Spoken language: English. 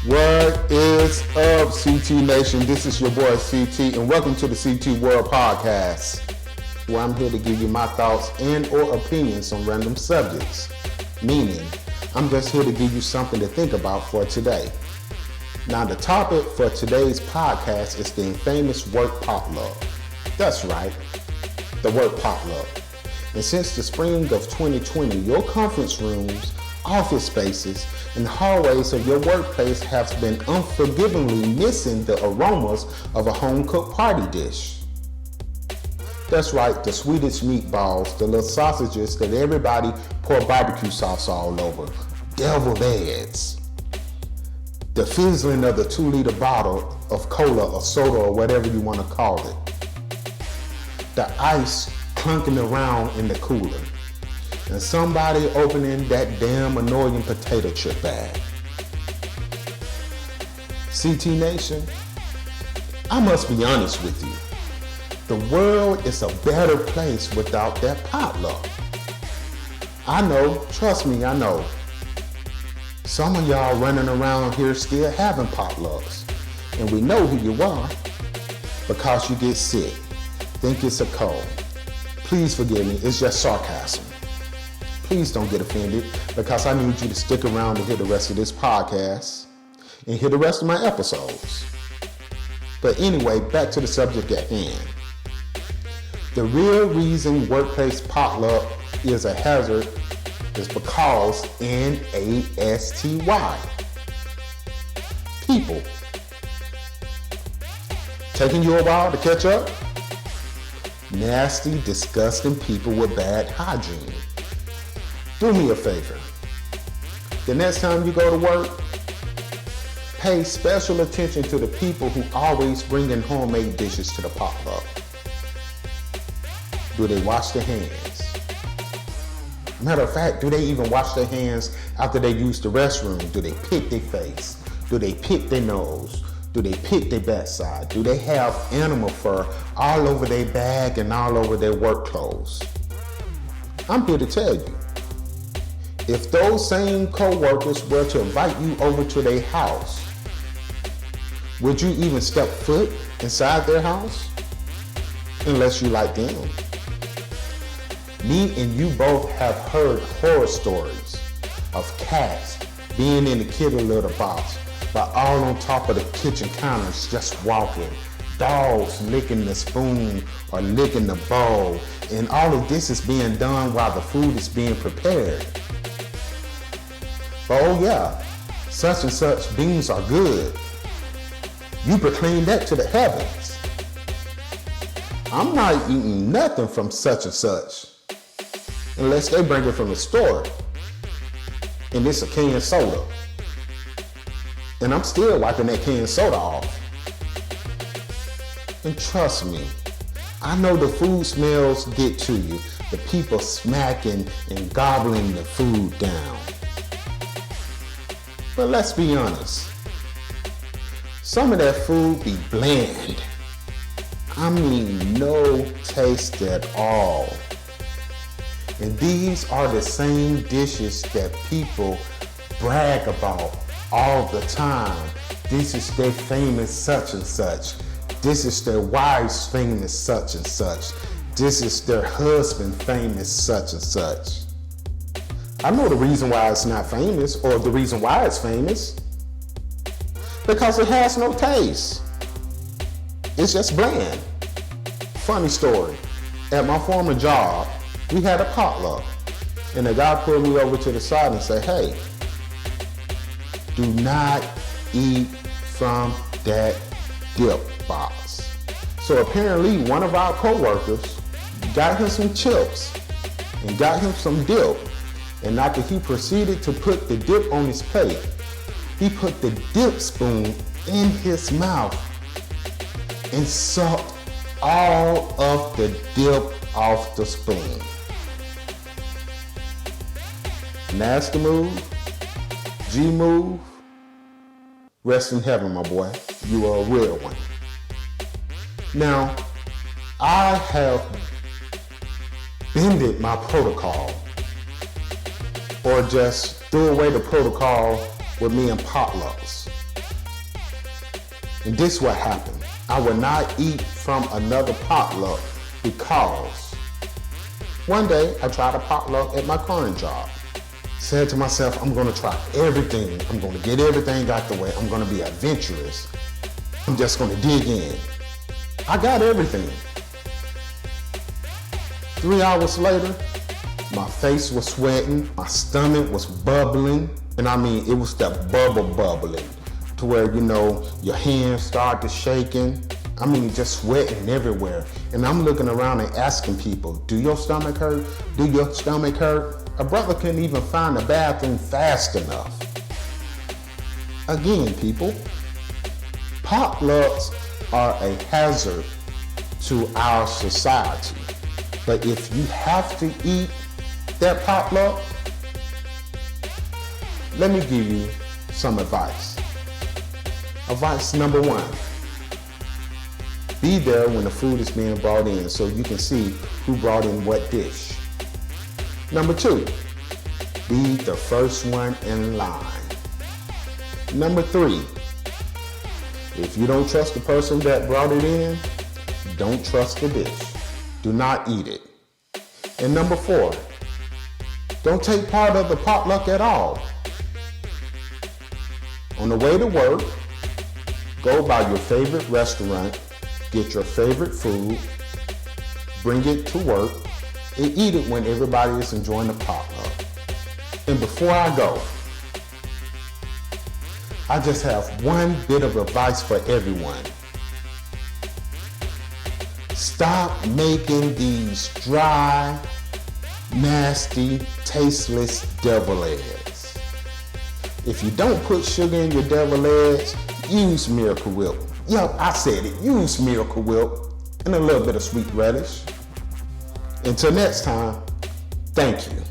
What is up, CT Nation? This is your boy CT, and welcome to the CTWorldpodcast, where I'm here to give you my thoughts and or opinions on random subjects. Meaning, I'm just here to give you something to think about for today. Now, the topic for today's podcast is the infamous word potluck. That's right, the word potluck. And since the spring of 2020, your conference rooms, office spaces, and hallways of your workplace have been unforgivingly missing the aromas of a home-cooked party dish. That's right, the Swedish meatballs, the little sausages that everybody pour barbecue sauce all over, deviled eggs, the fizzling of the 2-liter bottle of cola or soda or whatever you want to call it, the ice clunking around in the cooler, and somebody opening that damn annoying potato chip bag. CT Nation, I must be honest with you. The world is a better place without that potluck. I know, trust me, I know. Some of y'all running around here still having potlucks, and we know who you are because you get sick, think it's a cold. Please forgive me, it's just sarcasm. Please don't get offended because I need you to stick around to hear the rest of this podcast and hear the rest of my episodes. But anyway, back to the subject at hand. The real reason workplace potluck is a hazard is because N-A-S-T-Y. People. Taking you a while to catch up? Nasty, disgusting people with bad hygiene. Do me a favor. The next time you go to work, pay special attention to the people who always bring in homemade dishes to the potluck. Do they wash their hands? Matter of fact, do they even wash their hands after they use the restroom? Do they pick their face? Do they pick their nose? Do they pick their backside? Do they have animal fur all over their bag and all over their work clothes? I'm here to tell you, if those same co-workers were to invite you over to their house, would you even step foot inside their house? Unless you like them. Me and you both have heard horror stories of cats being in the kitty litter box, but all on top of the kitchen counters just walking, dogs licking the spoon or licking the bowl, and all of this is being done while the food is being prepared. But oh yeah, such and such beans are good. You proclaim that to the heavens. I'm not eating nothing from such and such unless they bring it from the store and it's a canned soda. And I'm still wiping that canned soda off. And trust me, I know the food smells get to you. The people smacking and gobbling the food down. But let's be honest. Some of that food be bland. I mean, no taste at all. And these are the same dishes that people brag about all the time. This is their famous such and such. This is their wife's famous such and such. This is their husband famous such and such. I know the reason why it's not famous, or the reason why it's famous. Because it has no taste. It's just bland. Funny story. At my former job, we had a potluck. And the guy pulled me over to the side and said, hey, do not eat from that dip box. So apparently one of our co-workers got him some chips and got him some dip. And after he proceeded to put the dip on his plate, he put the dip spoon in his mouth and sucked all of the dip off the spoon. Nasty move, G move. Rest in heaven, my boy. You are a real one. Now, I have bended my protocol, or just threw away the protocol with me and potlucks. And this what happened. I would not eat from another potluck because one day I tried a potluck at my current job. Said to myself, I'm gonna try everything. I'm gonna get everything out the way. I'm gonna be adventurous. I'm just gonna dig in. I got everything. 3 hours later, my face was sweating, my stomach was bubbling, and I mean, it was that bubbling to where, you know, your hands started shaking. I mean, just sweating everywhere. And I'm looking around and asking people, do your stomach hurt? Do your stomach hurt? A brother couldn't even find the bathroom fast enough. Again, people, potlucks are a hazard to our society. But if you have to eat that potluck, let me give you some advice. Advice number 1, be there when the food is being brought in so you can see who brought in what dish. Number 2, be the first one in line. Number 3, if you don't trust the person that brought it in, don't trust the dish. Do not eat it. And number 4, don't take part of the potluck at all. On the way to work, go by your favorite restaurant, get your favorite food, bring it to work, and eat it when everybody is enjoying the potluck. And before I go, I just have one bit of advice for everyone. Stop making these dry, nasty, tasteless devil eggs. If you don't put sugar in your devil eggs, use Miracle Whip. Yep, I said it. Use Miracle Whip and a little bit of sweet relish. Until next time, thank you.